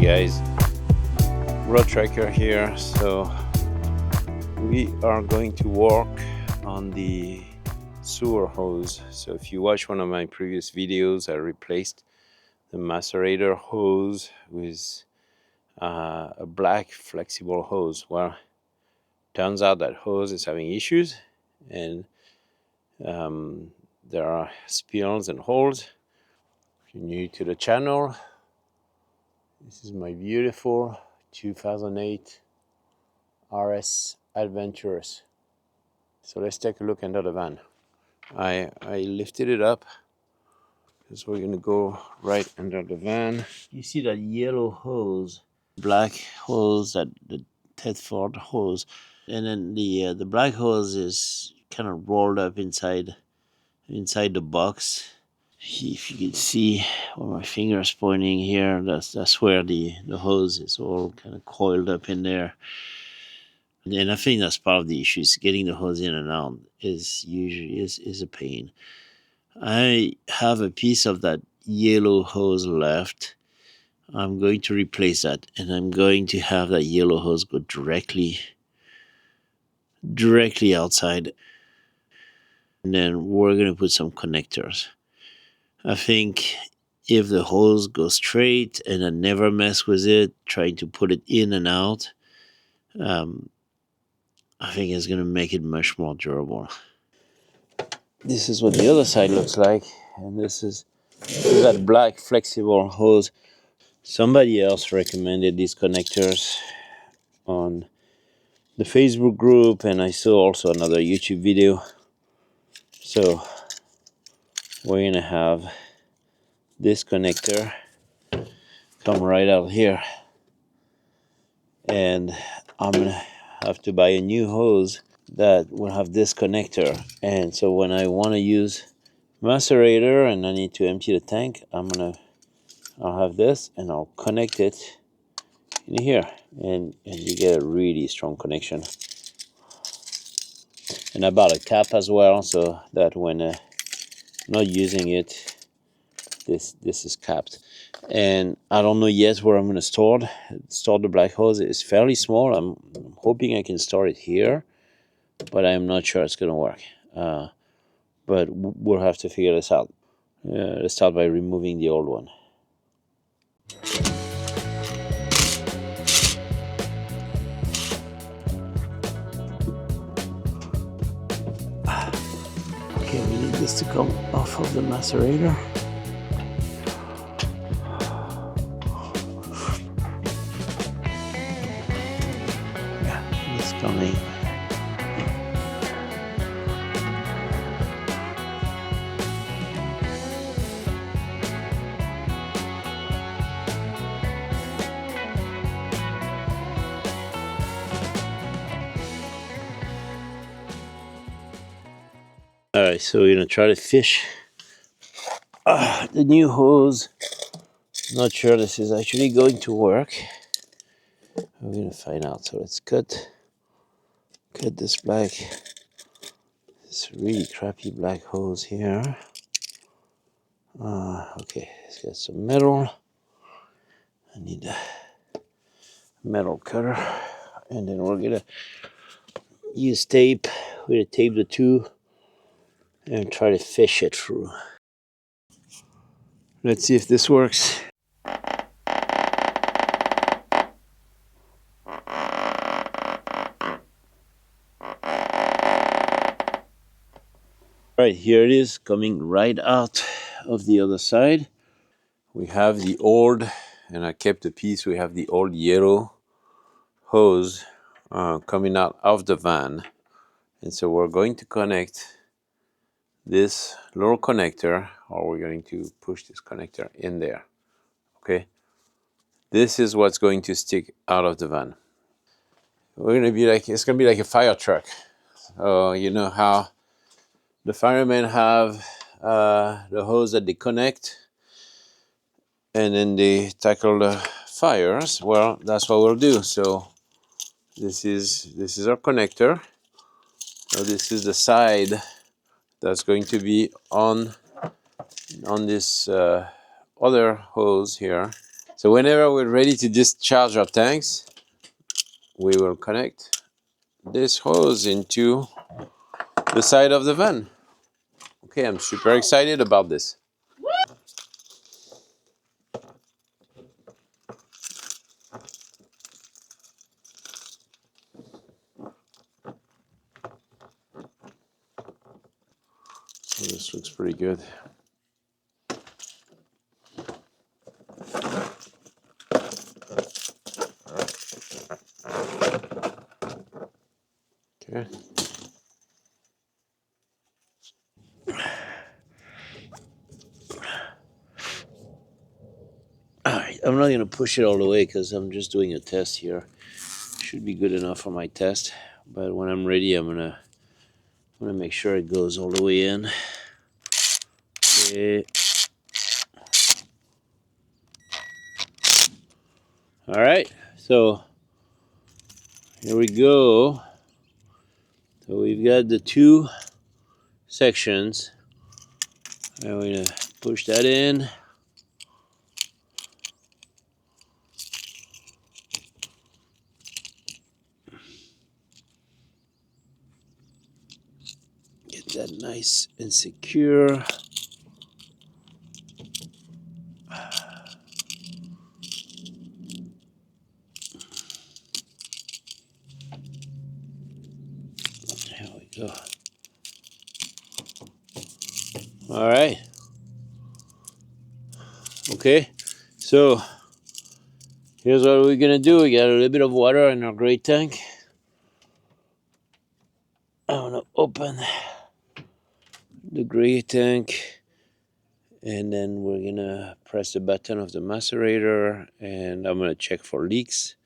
guys, Roadtrekker here. So we are going to work on the sewer hose. So if you watch one of my previous videos, I replaced the Macerator hose with a black flexible hose. Well, turns out that hose is having issues, and there are spills and holes. If you're new to the channel, this is my beautiful 2008 RS Adventurous. So let's take a look under the van. I lifted it up because we're gonna go right under the van. You see that yellow hose, black hose, that the Tedford hose, and then the black hose is kind of rolled up inside the box. If you can see where my finger is pointing here, that's where the hose is all kind of coiled up in there. And I think that's part of the issue, is getting the hose in and out is a pain. I have a piece of that yellow hose left. I'm going to replace that, and I'm going to have that yellow hose go directly outside. And then we're going to put some connectors. I think if the hose goes straight and I never mess with it, trying to put it in and out, I think it's going to make it much more durable. This is what the other side looks like, and this is that black flexible hose. Somebody else recommended these connectors on the Facebook group, and I saw also another YouTube video. So we're gonna have this connector come right out here, and I'm gonna have to buy a new hose that will have this connector. And so when I want to use Macerator and I need to empty the tank, I'll have this and I'll connect it in here, and you get a really strong connection. And I bought a cap as well, so that when not using it, this is capped. And I don't know yet where I'm going to store the black hose. It's fairly small. I'm hoping I can store it here, but I'm not sure it's going to work. But we'll have to figure this out. Let's start by removing the old one. Okay, we need this to come off of the Macerator. Yeah, it's coming. Alright, so we're going to try to fish the new hose. Not sure this is actually going to work. We're going to find out. So let's cut this really crappy black hose here. Okay, it's got some metal. I need a metal cutter. And then we're going to use tape. We're going to tape the two and try to fish it through. Let's see if this works. Right, here it is, coming right out of the other side. We have the old, and I kept a piece, we have the old yellow hose coming out of the van. And so we're going to connect this little connector, or we're going to push this connector in there. Okay, this is what's going to stick out of the van. We're going to be like, it's going to be like a fire truck. So you know how the firemen have the hose that they connect and then they tackle the fires. Well, that's what we'll do. So this is our connector. So this is the side that's going to be on this other hose here. So whenever we're ready to discharge our tanks, we will connect this hose into the side of the van. Okay, I'm super excited about this. So this looks pretty good. Okay. Alright, I'm not gonna push it all the way because I'm just doing a test here. Should be good enough for my test, but when I'm ready, I'm gonna make sure it goes all the way in. Okay. Alright, so here we go. So we've got the two sections. I'm gonna push that in. Get that nice and secure. There we go. All right. Okay. So here's what we're gonna do. We got a little bit of water in our gray tank. I'm gonna open the gray tank, and then we're gonna press the button of the macerator, and I'm gonna check for leaks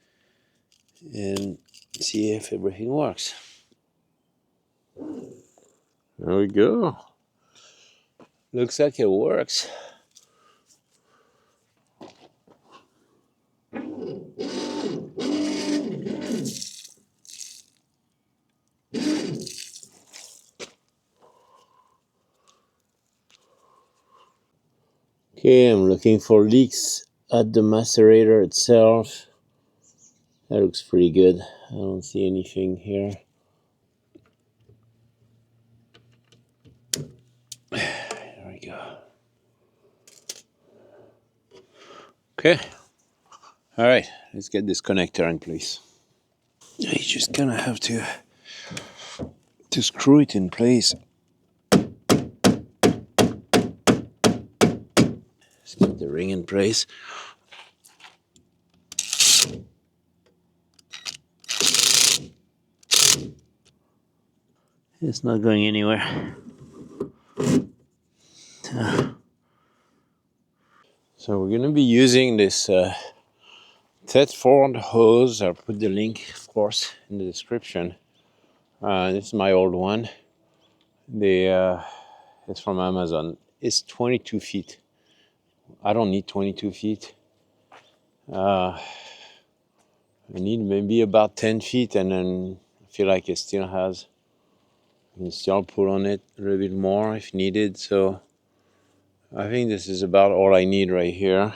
and see if everything works. There we go. Looks like it works. Okay, I'm looking for leaks at the macerator itself. That looks pretty good. I don't see anything here. There we go. Okay. All right, let's get this connector in place. You just gonna have to screw it in place. Let's get the ring in place. It's not going anywhere. So we're gonna be using this Thetford hose. I'll put the link, of course, in the description. This is my old one. It's from Amazon. It's 22 feet. I don't need 22 feet. I need maybe about 10 feet, and then I feel like it still has. I can still pull on it a little bit more if needed. So I think this is about all I need right here.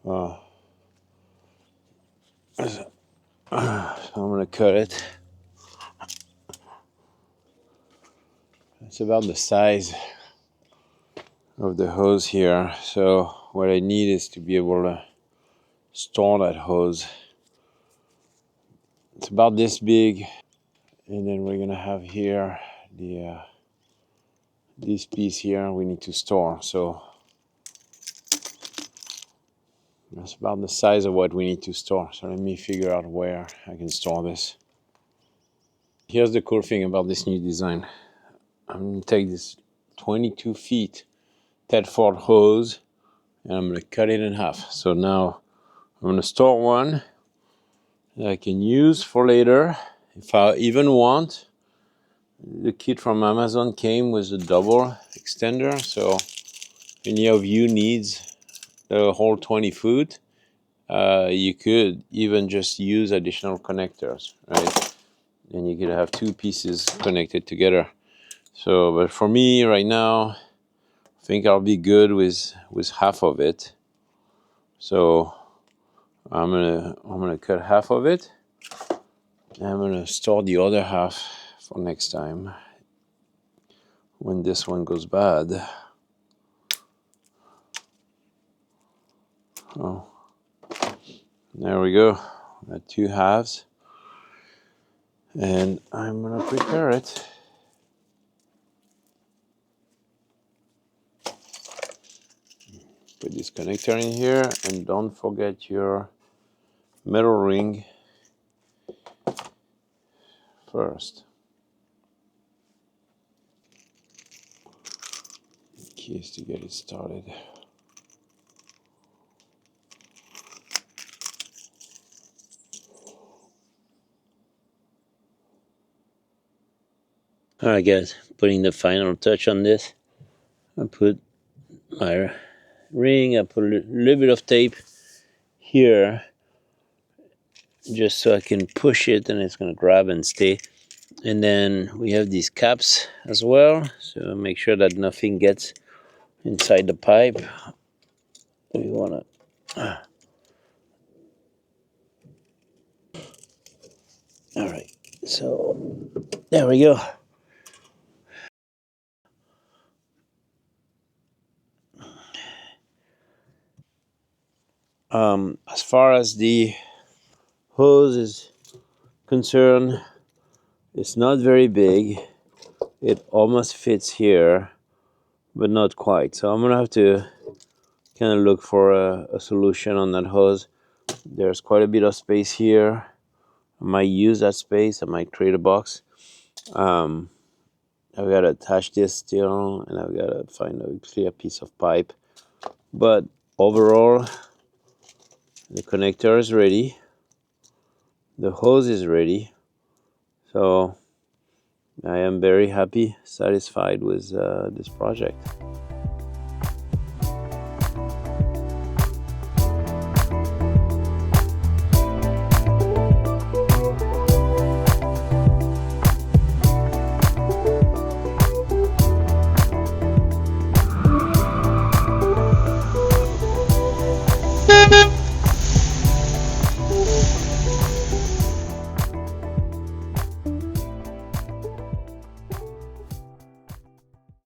So I'm gonna cut it. It's about the size of the hose here. So what I need is to be able to store that hose. It's about this big, and then we're gonna have here the this piece here we need to store. So that's about the size of what we need to store. So let me figure out where I can store this. Here's the cool thing about this new design. I'm gonna take this 22 feet Thetford hose, and I'm gonna cut it in half. So now I'm gonna store one that I can use for later if I even want. The kit from Amazon came with a double extender, so if any of you needs the whole 20 foot, you could even just use additional connectors, right? And you could have two pieces connected together. So, but for me right now, I think I'll be good with half of it. So I'm gonna cut half of it, and I'm gonna store the other half for next time when this one goes bad. Oh, there we go. Got two halves, and I'm gonna prepare it. Put this connector in here, and don't forget your metal ring first. Keys to get it started. Alright guys, putting the final touch on this. I put my ring, I put a little bit of tape here just so I can push it and it's going to grab and stay. And then we have these caps as well, so make sure that nothing gets inside the pipe. We want to alright, so there we go. As far as the hose is concerned, it's not very big. It almost fits here, but not quite. So I'm gonna have to kind of look for a solution on that hose. There's quite a bit of space here. I might use that space. I might create a box. I've got to attach this still, and I've got to find a clear piece of pipe. But overall, the connector is ready. The hose is ready. So I am very happy, satisfied with this project.